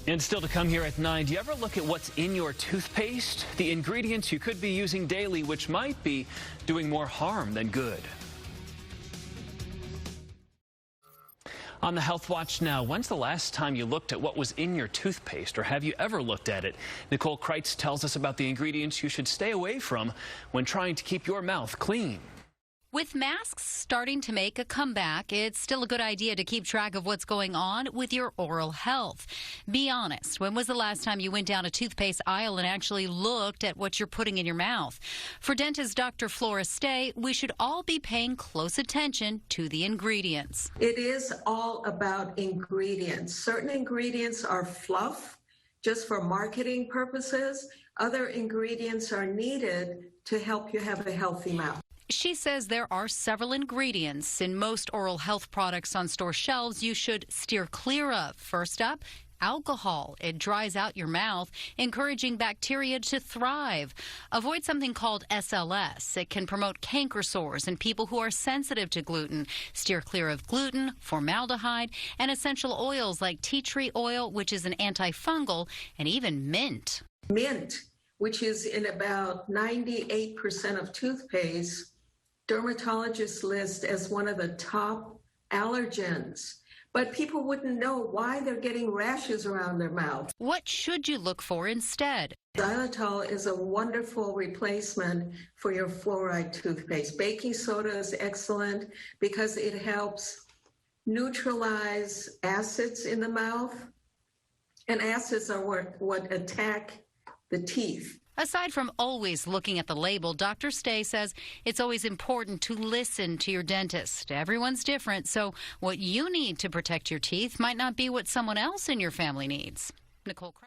And still to come here at 9, do you ever look at what's in your toothpaste? The ingredients you could be using daily, which might be doing more harm than good. On the Health Watch now, when's the last time you looked at what was in your toothpaste, or have you ever looked at it? Nicole Kreitz tells us about the ingredients you should stay away from when trying to keep your mouth clean. With masks starting to make a comeback, it's still a good idea to keep track of what's going on with your oral health. Be honest, when was the last time you went down a toothpaste aisle and actually looked at what you're putting in your mouth? For dentist Dr. Flora, we should all be paying close attention to the ingredients. It is all about ingredients. Certain ingredients are fluff, just for marketing purposes. Other ingredients are needed to help you have a healthy mouth. She says there are several ingredients in most oral health products on store shelves you should steer clear of. First up, alcohol. It dries out your mouth, encouraging bacteria to thrive. Avoid something called SLS. It can promote canker sores in people who are sensitive to gluten. Steer clear of gluten, formaldehyde, and essential oils like tea tree oil, which is an antifungal, and even mint. Mint, which is in about 98% of toothpaste, dermatologists list as one of the top allergens. But people wouldn't know why they're getting rashes around their mouth. What should you look for instead? Xylitol is a wonderful replacement for your fluoride toothpaste. Baking soda is excellent because it helps neutralize acids in the mouth. And acids are what attack the teeth. Aside from always looking at the label, Dr. Stay says it's always important to listen to your dentist. Everyone's different, so what you need to protect your teeth might not be what someone else in your family needs. Nicole Kreitz.